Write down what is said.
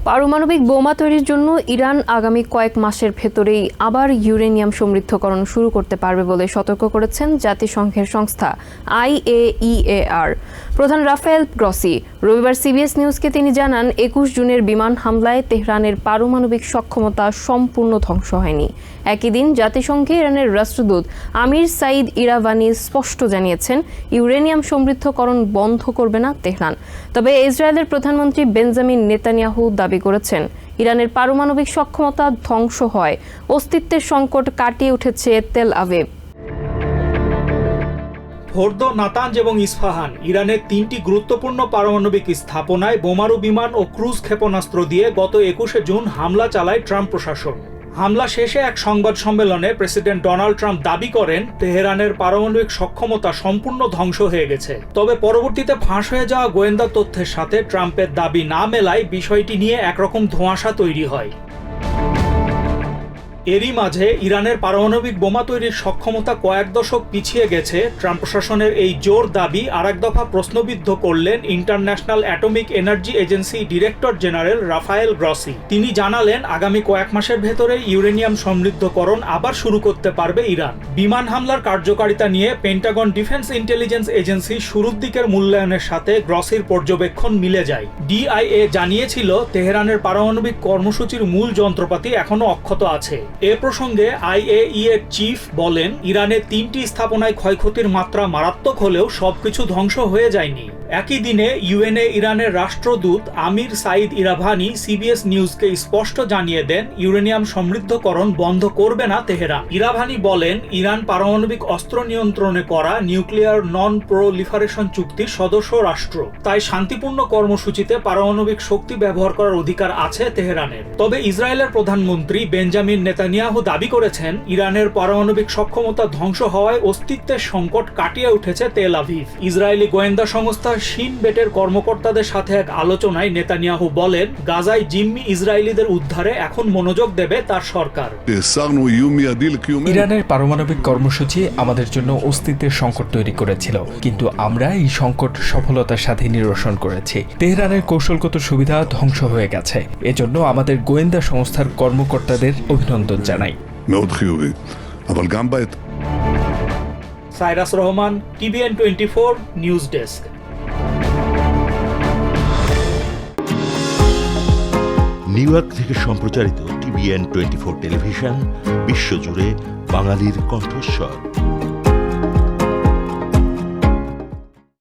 পারমাণবিক বোমা তৈরির জন্য ইরান আগামী কয়েক মাসের ভেতরেই আবার ইউরেনিয়াম সমৃদ্ধকরণ শুরু করতে পারবে বলে সতর্ক করেছেন জাতিসংঘের সংস্থা IAEA-র প্রধান রাফায়েল গ্রসি। রবিবার CBS নিউজকে তিনি জানান, 21 জুনের বিমান হামলায় তেহরানের পারমাণবিক সক্ষমতা সম্পূর্ণ ধ্বংস হয়নি। একই দিন জাতিসংঘে ইরানের রাষ্ট্রদূত আমির সাইদ ইরাভানি স্পষ্ট জানিয়েছেন, ইউরেনিয়াম সমৃদ্ধকরণ বন্ধ করবে না তেহরান। তবে ইসরায়েলের প্রধানমন্ত্রী বেঞ্জামিন নেতানিয়াহু দাবি করেছেন, ইরানের পারমাণবিক সক্ষমতা ধ্বংস হয় অস্তিত্বের সংকট কাটিয়ে উঠেছে তেল আভিভ। ফোর্দো, নাতাঞ্জ এবং ইস্পাহান ইরানের 3টি গুরুত্বপূর্ণ পারমাণবিক স্থাপনায় বোমারু বিমান ও ক্রুজ ক্ষেপণাস্ত্র দিয়ে গত 21শে জুন হামলা চালায় ট্রাম্প প্রশাসন। হামলা শেষে এক সংবাদ সম্মেলনে প্রেসিডেন্ট ডোনাল্ড ট্রাম্প দাবি করেন, তেহরানের পারমাণবিক সক্ষমতা সম্পূর্ণ ধ্বংস হয়ে গেছে। তবে পরবর্তীতে ফাঁস হয়ে যাওয়া গোয়েন্দা তথ্যের সাথে ট্রাম্পের দাবি না মেলায় বিষয়টি নিয়ে একরকম ধোঁয়াশা তৈরি হয়। এরই মাঝে ইরানের পারমাণবিক বোমা তৈরির সক্ষমতা কয়েক দশক পিছিয়ে গেছে। ট্রাম্প প্রশাসনের এই জোর দাবি আরেক দফা প্রশ্নবিদ্ধ করলেন International Atomic Energy Agency director general Rafael Grossi. তিনি জানালেন, আগামী কয়েক মাসের ভেতরে ইউরেনিয়াম সমৃদ্ধকরণ আবার শুরু করতে পারবে ইরান। বিমান হামলার কার্যকারিতা নিয়ে পেন্টাগন ডিফেন্স ইন্টেলিজেন্স এজেন্সি শুরুর দিকের মূল্যায়নের সাথে গ্রসির পর্যবেক্ষণ মিলে যায়। DIA জানিয়েছিল, তেহরানের পারমাণবিক কর্মসূচির মূল যন্ত্রপাতি এখনো অক্ষত আছে। এ প্রসঙ্গে IAEA চিফ বলেন, ইরানের 3টি স্থাপনায় ক্ষয়ক্ষতির মাত্রা মারাত্মক হলেও সবকিছু ধ্বংস হয়ে যায়নি। একই দিনে ইউএনএ ইরানের রাষ্ট্রদূত আমির সাইদ ইরাভানি CBS নিউজকে স্পষ্ট জানিয়ে দেন, ইউরেনিয়াম সমৃদ্ধকরণ বন্ধ করবে না তেহরান। ইরাভানি বলেন, ইরান পারমাণবিক অস্ত্র নিয়ন্ত্রণে করা নিউক্লিয়ার নন প্রলিফারেশন চুক্তির সদস্য রাষ্ট্র। তাই শান্তিপূর্ণ কর্মসূচিতে পারমাণবিক শক্তি ব্যবহার করার অধিকার আছে তেহরানের। তবে ইসরায়েলের প্রধানমন্ত্রী বেঞ্জামিন নেতানিয়াহু দাবি করেছেন, ইরানের পারমাণবিক সক্ষমতা ধ্বংস হওয়ায় অস্তিত্বের সংকট কাটিয়ে উঠেছে তেল আভিভ। ইসরায়েলি গোয়েন্দা সংস্থা শিন বেটের কর্মকর্তাদের সাথে এক আলোচনায় নেতানিয়াহু বলেন, গাজায় জিম্মি ইসরায়েলিদের উদ্ধারে এখন মনোযোগ দেবে তার সরকার। ইরানের পারমাণবিক কর্মসূচি আমাদের জন্য অস্তিত্বের সংকট তৈরি করেছিল, কিন্তু আমরা এই সংকট সফলতার সাথে নিরসন করেছি। তেহরানের কৌশলগত সুবিধা ধ্বংস হয়ে গেছে, এজন্য আমাদের গোয়েন্দা সংস্থার কর্মকর্তাদের অভিনন্দন জানাই। Cyrus Rahman, TVN 24 news desk. New York থেকে সম্প্রচারিত TVN 24 টেলিভিশন বিশ্বজুড়ে বাঙালির কণ্ঠস্বর।